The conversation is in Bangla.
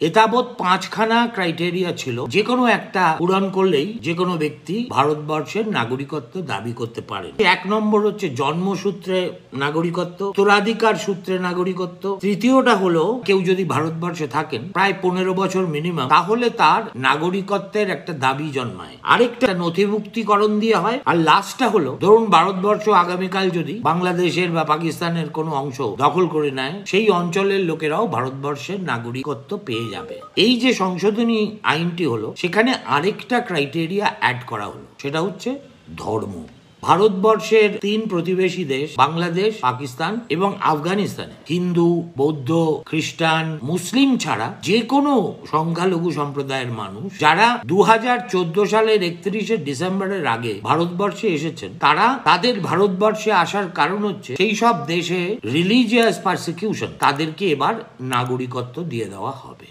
এতাবৎ 5খানা ক্রাইটেরিয়া ছিল, যে কোনো একটা পূরণ করলেই যে কোনো ব্যক্তি ভারতবর্ষের নাগরিকত্ব দাবি করতে পারেন। 1 নম্বর হচ্ছে জন্মসূত্রে নাগরিকত্ব, উত্তরাধিকার সূত্রে নাগরিকত্ব। তৃতীয়টা হলো কেউ যদি ভারতবর্ষে থাকেন প্রায় 15 বছর মিনিমাম, তাহলে তার নাগরিকত্বের একটা দাবি জন্মায়। আরেকটা নথিভুক্তিকরণ দিয়ে হয়। আর লাস্টটা হলো, ধরুন ভারতবর্ষ আগামীকাল যদি বাংলাদেশের বা পাকিস্তানের কোনো অংশ দখল করে নেয়, সেই অঞ্চলের লোকেরাও ভারতবর্ষের নাগরিকত্ব পেয়ে যাবে। এই যে সংশোধনী আইনটি হলো, সেখানে আরেকটা ক্রাইটেরিয়া অ্যাড করা হলো, সেটা হচ্ছে ধর্ম। ভারতবর্ষের 3 প্রতিবেশী দেশ বাংলাদেশ, পাকিস্তান এবং আফগানিস্তানে হিন্দু, বৌদ্ধ, খ্রিস্টান, মুসলিম ছাড়া যে কোনো সংখ্যালঘু সম্প্রদায়ের মানুষ যারা 2014 সালের 31শে ডিসেম্বরের আগে ভারতবর্ষে এসেছেন, তারা তাদের ভারতবর্ষে আসার কারণ হচ্ছে সেই সব দেশে রিলিজিয়াস পারসিকিউশন, তাদেরকে এবার নাগরিকত্ব দিয়ে দেওয়া হবে।